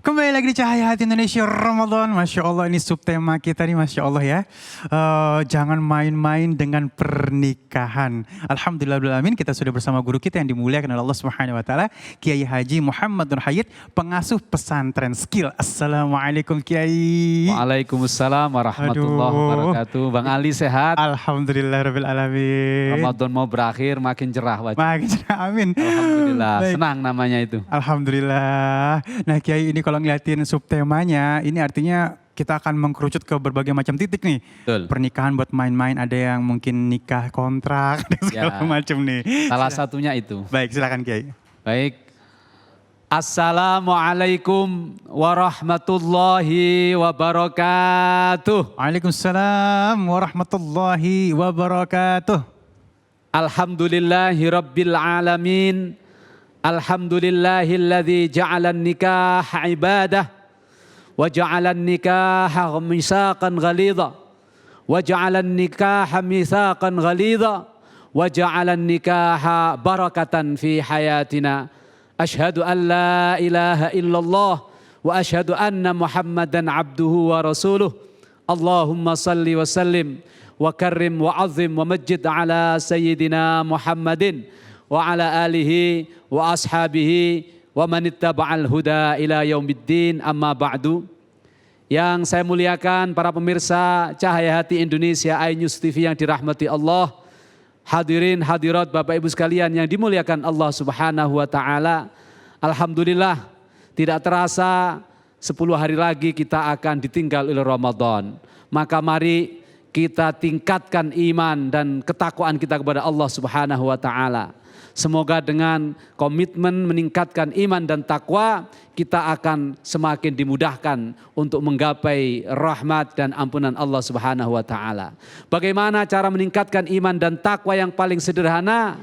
Kembali lagi di Cahaya Hati Indonesia Ramadan. Masya Allah, ini subtema kita nih, Masya Allah ya. Jangan main-main dengan pernikahan. Alhamdulillahirrahmanirrahim, kita sudah bersama guru kita yang dimuliakan oleh Allah Subhanahu Wa Taala, Kiai Haji Muhammad Nur Hayat, pengasuh pesantren Skill. Assalamualaikum Kiai. Waalaikumsalam warahmatullahi wabarakatuh. Bang Ali sehat? Alhamdulillahirrahmanirrahim. Ramadan mau berakhir, makin cerah wajah. Makin cerah, amin. Alhamdulillah, Baik. senang namanya itu. Alhamdulillah. Nah Kiai, ini kalau ngeliatin subtemanya, ini artinya kita akan mengkerucut ke berbagai macam titik nih. Betul. Pernikahan buat main-main, ada yang mungkin nikah kontrak, dan segala macam nih. Salah satunya itu. Baik, silakan Kiai. Baik. Assalamualaikum warahmatullahi wabarakatuh. Waalaikumsalam warahmatullahi wabarakatuh. Alhamdulillahi rabbil alamin. Alhamdulillahilladzi ja'alan nikah ibadah wa ja'alan nikah misaqan ghalidha wa ja'alan nikah mitsaqan ghalidha wa ja'alan nikah barakatan fi hayatina. Ashhadu an la ilaha illallah wa ashhadu anna Muhammadan abduhu wa rasuluh. Allahumma salli wa sallim wa karrim wa azim wa majid ala sayyidina Muhammadin wa ala alihi wa ashabihi wa man ittaba'al huda ila yaumiddin, amma ba'du. Yang saya muliakan para pemirsa Cahaya Hati Indonesia iNews TV yang dirahmati Allah, hadirin hadirat Bapak Ibu sekalian yang dimuliakan Allah Subhanahu wa taala. Alhamdulillah, tidak terasa 10 hari lagi kita akan ditinggal oleh Ramadan. Maka mari kita tingkatkan iman dan ketakwaan kita kepada Allah Subhanahu wa taala. Semoga dengan komitmen meningkatkan iman dan takwa, kita akan semakin dimudahkan untuk menggapai rahmat dan ampunan Allah Subhanahu wa taala. Bagaimana cara meningkatkan iman dan takwa yang paling sederhana?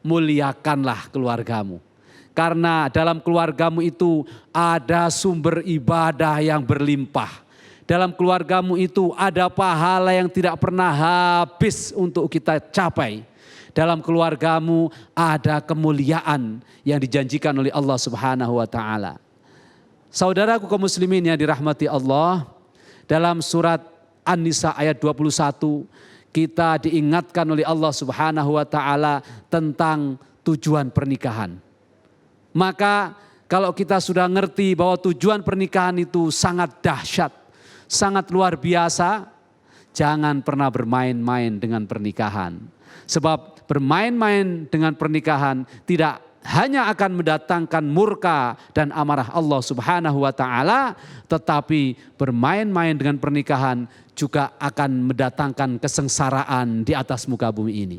Muliakanlah keluargamu. Karena dalam keluargamu itu ada sumber ibadah yang berlimpah. Dalam keluargamu itu ada pahala yang tidak pernah habis untuk kita capai. Dalam keluargamu ada kemuliaan yang dijanjikan oleh Allah Subhanahu wa taala. Saudaraku kaum muslimin yang dirahmati Allah, dalam surat An-Nisa ayat 21 kita diingatkan oleh Allah Subhanahu wa taala tentang tujuan pernikahan. Maka kalau kita sudah ngerti bahwa tujuan pernikahan itu sangat dahsyat, sangat luar biasa, jangan pernah bermain-main dengan pernikahan. Sebab bermain-main dengan pernikahan tidak hanya akan mendatangkan murka dan amarah Allah Subhanahu wa taala, tetapi bermain-main dengan pernikahan juga akan mendatangkan kesengsaraan di atas muka bumi ini.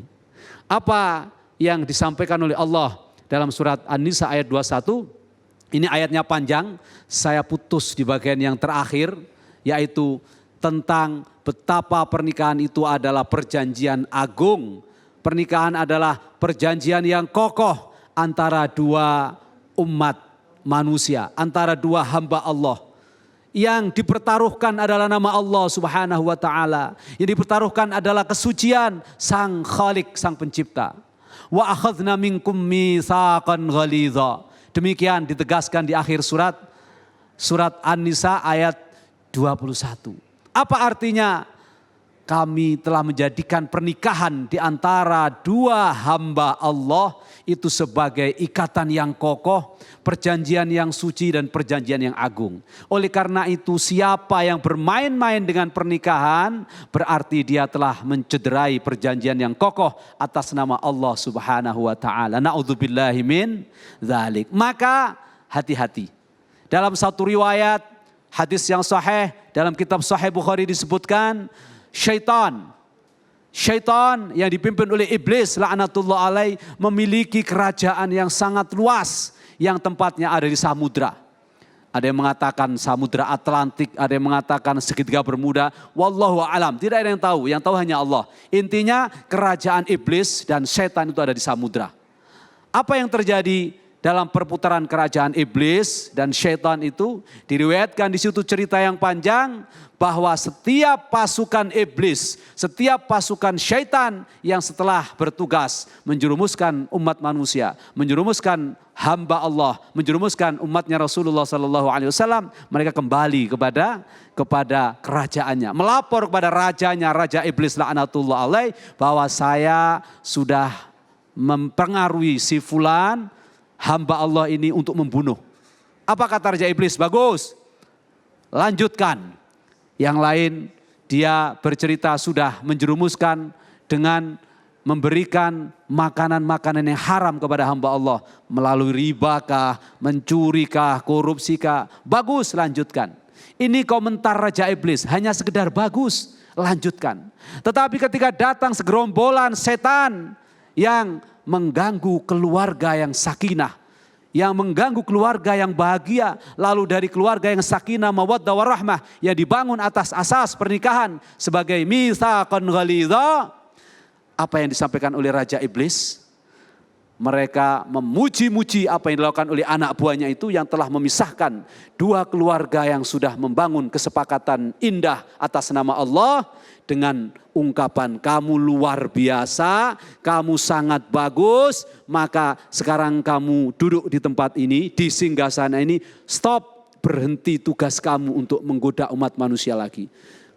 Apa yang disampaikan oleh Allah dalam surat An-Nisa ayat 21? Ini ayatnya panjang, saya putus di bagian yang terakhir, yaitu tentang betapa pernikahan itu adalah perjanjian agung. Pernikahan adalah perjanjian yang kokoh antara dua umat manusia, antara dua hamba Allah. Yang dipertaruhkan adalah nama Allah Subhanahu wa taala. Yang dipertaruhkan adalah kesucian Sang Khalik, Sang Pencipta. Wa akhadna minkum mitsaqan ghalidha. Demikian ditegaskan di akhir surat An-Nisa ayat 21. Apa artinya? Kami telah menjadikan pernikahan di antara dua hamba Allah itu sebagai ikatan yang kokoh, perjanjian yang suci dan perjanjian yang agung. Oleh karena itu siapa yang bermain-main dengan pernikahan berarti dia telah mencederai perjanjian yang kokoh atas nama Allah Subhanahu wa taala. Na'udzubillahi min dzalik. Maka hati-hati. Dalam satu riwayat hadis yang sahih dalam kitab Sahih Bukhari disebutkan, Syaitan yang dipimpin oleh iblis laknatullah alaih memiliki kerajaan yang sangat luas yang tempatnya ada di samudra. Ada yang mengatakan samudra Atlantik, ada yang mengatakan segitiga Bermuda. Wallahu a'lam, tidak ada yang tahu hanya Allah. Intinya kerajaan iblis dan setan itu ada di samudra. Apa yang terjadi dalam perputaran kerajaan iblis dan syaitan itu diriwayatkan di situ cerita yang panjang bahwa setiap pasukan iblis, setiap pasukan syaitan yang setelah bertugas menjerumuskan umat manusia, menjerumuskan hamba Allah, menjerumuskan umatnya Rasulullah SAW, mereka kembali kepada kerajaannya, melapor kepada rajanya, Raja Iblis laknatullah alaih, bahwa saya sudah mempengaruhi si fulan hamba Allah ini untuk membunuh. Apa kata Raja Iblis? Bagus, lanjutkan. Yang lain dia bercerita sudah menjerumuskan dengan memberikan makanan-makanan yang haram kepada hamba Allah. Melalui ribakah, mencurikah, korupsikah. Bagus, lanjutkan. Ini komentar Raja Iblis, hanya sekedar bagus, lanjutkan. Tetapi ketika datang segerombolan setan yang mengganggu keluarga yang sakinah, yang mengganggu keluarga yang bahagia, lalu dari keluarga yang sakinah mawaddah warahmah yang dibangun atas asas pernikahan sebagai mitsaqan ghalidha, apa yang disampaikan oleh Raja Iblis? Mereka memuji-muji apa yang dilakukan oleh anak buahnya itu yang telah memisahkan dua keluarga yang sudah membangun kesepakatan indah atas nama Allah dengan ungkapan kamu luar biasa, kamu sangat bagus, maka sekarang kamu duduk di tempat ini, di singgasana ini, stop, berhenti tugas kamu untuk menggoda umat manusia lagi.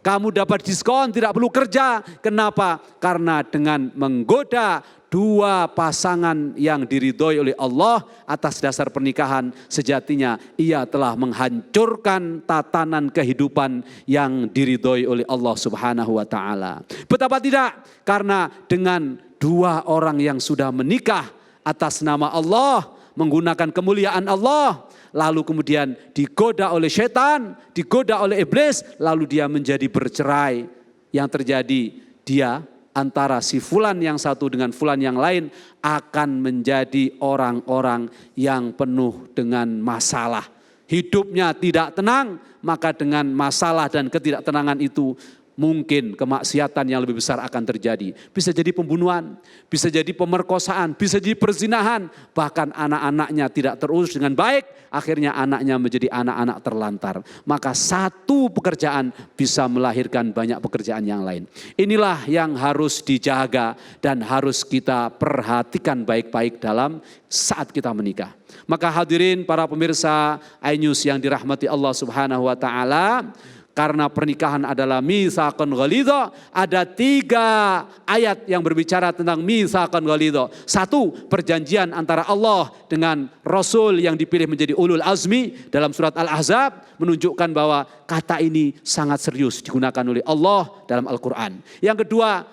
Kamu dapat diskon, tidak perlu kerja. Kenapa? Karena dengan menggoda dua pasangan yang diridhoi oleh Allah atas dasar pernikahan, sejatinya ia telah menghancurkan tatanan kehidupan yang diridhoi oleh Allah Subhanahu wa taala. Betapa tidak? Karena dengan dua orang yang sudah menikah atas nama Allah, menggunakan kemuliaan Allah, lalu kemudian digoda oleh setan, digoda oleh iblis, lalu dia menjadi bercerai. Yang terjadi, dia antara si fulan yang satu dengan fulan yang lain akan menjadi orang-orang yang penuh dengan masalah. Hidupnya tidak tenang, maka dengan masalah dan ketidaktenangan itu mungkin kemaksiatan yang lebih besar akan terjadi. Bisa jadi pembunuhan, bisa jadi pemerkosaan, bisa jadi perzinahan. Bahkan anak-anaknya tidak terurus dengan baik, akhirnya anaknya menjadi anak-anak terlantar. Maka satu pekerjaan bisa melahirkan banyak pekerjaan yang lain. Inilah yang harus dijaga dan harus kita perhatikan baik-baik dalam saat kita menikah. Maka hadirin para pemirsa iNews yang dirahmati Allah Subhanahu wa taala, karena pernikahan adalah mitsaqan ghalidha, ada 3 ayat yang berbicara tentang mitsaqan ghalidha. 1, perjanjian antara Allah dengan Rasul yang dipilih menjadi ulul azmi dalam surat Al-Ahzab menunjukkan bahwa kata ini sangat serius digunakan oleh Allah dalam Al-Quran. Yang kedua,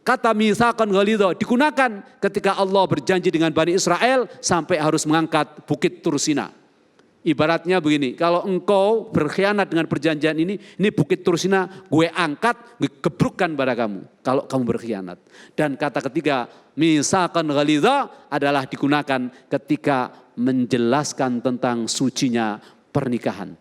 kata mitsaqan ghalidha digunakan ketika Allah berjanji dengan Bani Israel sampai harus mengangkat bukit Tursina. Ibaratnya begini, kalau engkau berkhianat dengan perjanjian ini bukit Tursina gue angkat, gue gebrukkan pada kamu kalau kamu berkhianat. Dan kata ketiga, mitsaqan ghalidha adalah digunakan ketika menjelaskan tentang sucinya pernikahan.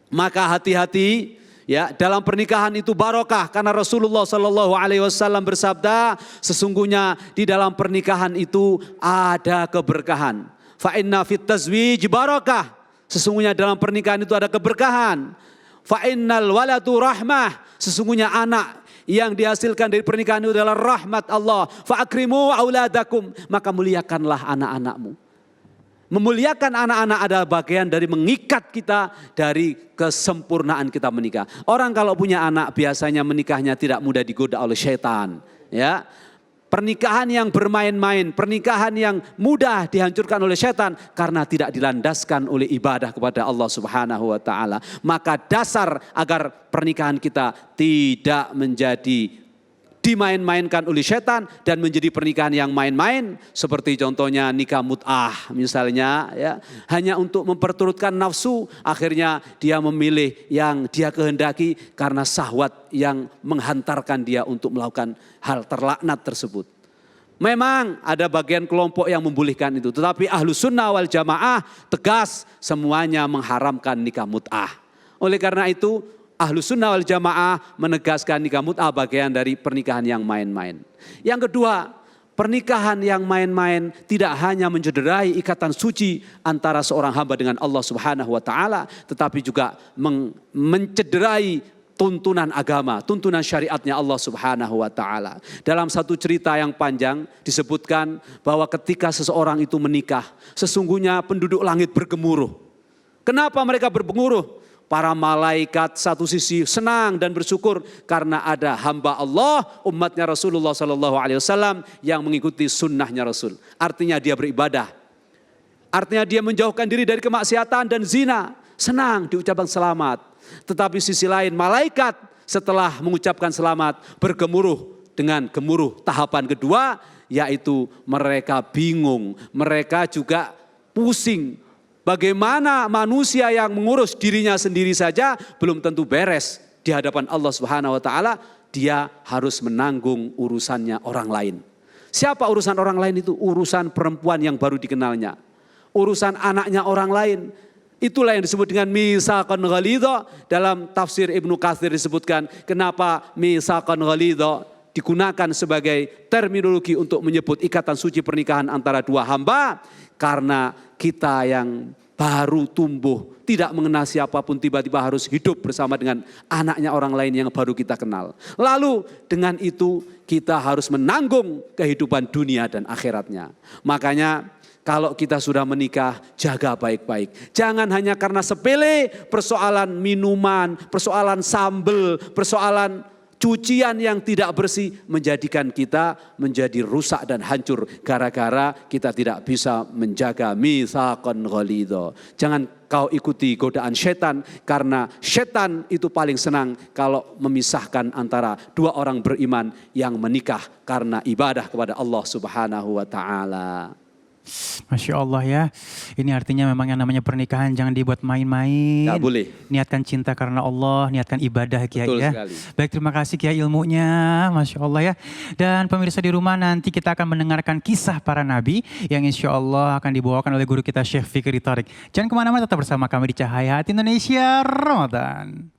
Maka hati-hati ya, dalam pernikahan itu barokah, karena Rasulullah SAW bersabda, sesungguhnya di dalam pernikahan itu ada keberkahan. Fa inna fit tazwij barakah. Sesungguhnya dalam pernikahan itu ada keberkahan. Fa innal waladu rahmah. Sesungguhnya anak yang dihasilkan dari pernikahan itu adalah rahmat Allah. Fa akrimu auladakum. Maka muliakanlah anak-anakmu. Memuliakan anak-anak adalah bagian dari mengikat kita dari kesempurnaan kita menikah. Orang kalau punya anak biasanya menikahnya tidak mudah digoda oleh syaitan. Ya. Pernikahan yang bermain-main, pernikahan yang mudah dihancurkan oleh setan karena tidak dilandaskan oleh ibadah kepada Allah Subhanahu wa taala. Maka dasar agar pernikahan kita tidak menjadi dimain-mainkan oleh setan dan menjadi pernikahan yang main-main, seperti contohnya nikah mut'ah misalnya ya, hanya untuk memperturutkan nafsu, akhirnya dia memilih yang dia kehendaki karena syahwat yang menghantarkan dia untuk melakukan hal terlaknat tersebut. Memang ada bagian kelompok yang membolehkan itu, tetapi ahlu sunnah wal jamaah tegas semuanya mengharamkan nikah mut'ah. Oleh karena itu ahlu sunnah wal jamaah menegaskan nikah mut'ah bagian dari pernikahan yang main-main. Yang kedua, Pernikahan yang main-main tidak hanya mencederai ikatan suci antara seorang hamba dengan Allah Subhanahu wa taala, tetapi juga mencederai tuntunan agama, tuntunan syariatnya Allah Subhanahu wa taala. Dalam satu cerita yang panjang disebutkan bahwa ketika seseorang itu menikah, sesungguhnya penduduk langit bergemuruh. Kenapa mereka bergemuruh? Para malaikat satu sisi senang dan bersyukur karena ada hamba Allah, umatnya Rasulullah SAW yang mengikuti sunnahnya Rasul. Artinya dia beribadah. Artinya dia menjauhkan diri dari kemaksiatan dan zina. Senang diucapkan selamat. Tetapi sisi lain malaikat setelah mengucapkan selamat bergemuruh dengan gemuruh tahapan kedua, yaitu mereka bingung. Mereka juga pusing. Bagaimana manusia yang mengurus dirinya sendiri saja belum tentu beres di hadapan Allah Subhanahu wa taala, dia harus menanggung urusannya orang lain. Siapa urusan orang lain itu? Urusan perempuan yang baru dikenalnya. Urusan anaknya orang lain. Itulah yang disebut dengan mitsaqan ghalidha. Dalam tafsir Ibnu Katsir disebutkan kenapa mitsaqan ghalidha digunakan sebagai terminologi untuk menyebut ikatan suci pernikahan antara dua hamba. Karena kita yang baru tumbuh, tidak mengenal siapapun, tiba-tiba harus hidup bersama dengan anaknya orang lain yang baru kita kenal. Lalu dengan itu kita harus menanggung kehidupan dunia dan akhiratnya. Makanya kalau kita sudah menikah, jaga baik-baik. Jangan hanya karena sepele, persoalan minuman, persoalan sambel, persoalan cucian yang tidak bersih menjadikan kita menjadi rusak dan hancur gara-gara kita tidak bisa menjaga mitsaqan ghalidha. Jangan kau ikuti godaan setan, karena setan itu paling senang kalau memisahkan antara dua orang beriman yang menikah karena ibadah kepada Allah Subhanahu wa taala. Masya Allah ya, ini artinya memang yang namanya pernikahan jangan dibuat main-main. Gak boleh. Niatkan cinta karena Allah, niatkan ibadah Kiai. Betul ya. sekali. Baik, terima kasih Kiai ilmunya, Masya Allah ya. Dan pemirsa di rumah, nanti kita akan mendengarkan kisah para nabi yang insya Allah akan dibawakan oleh guru kita Syekh Fikri Thariq. Jangan kemana-mana, tetap bersama kami di Cahaya Hati Indonesia Ramadan.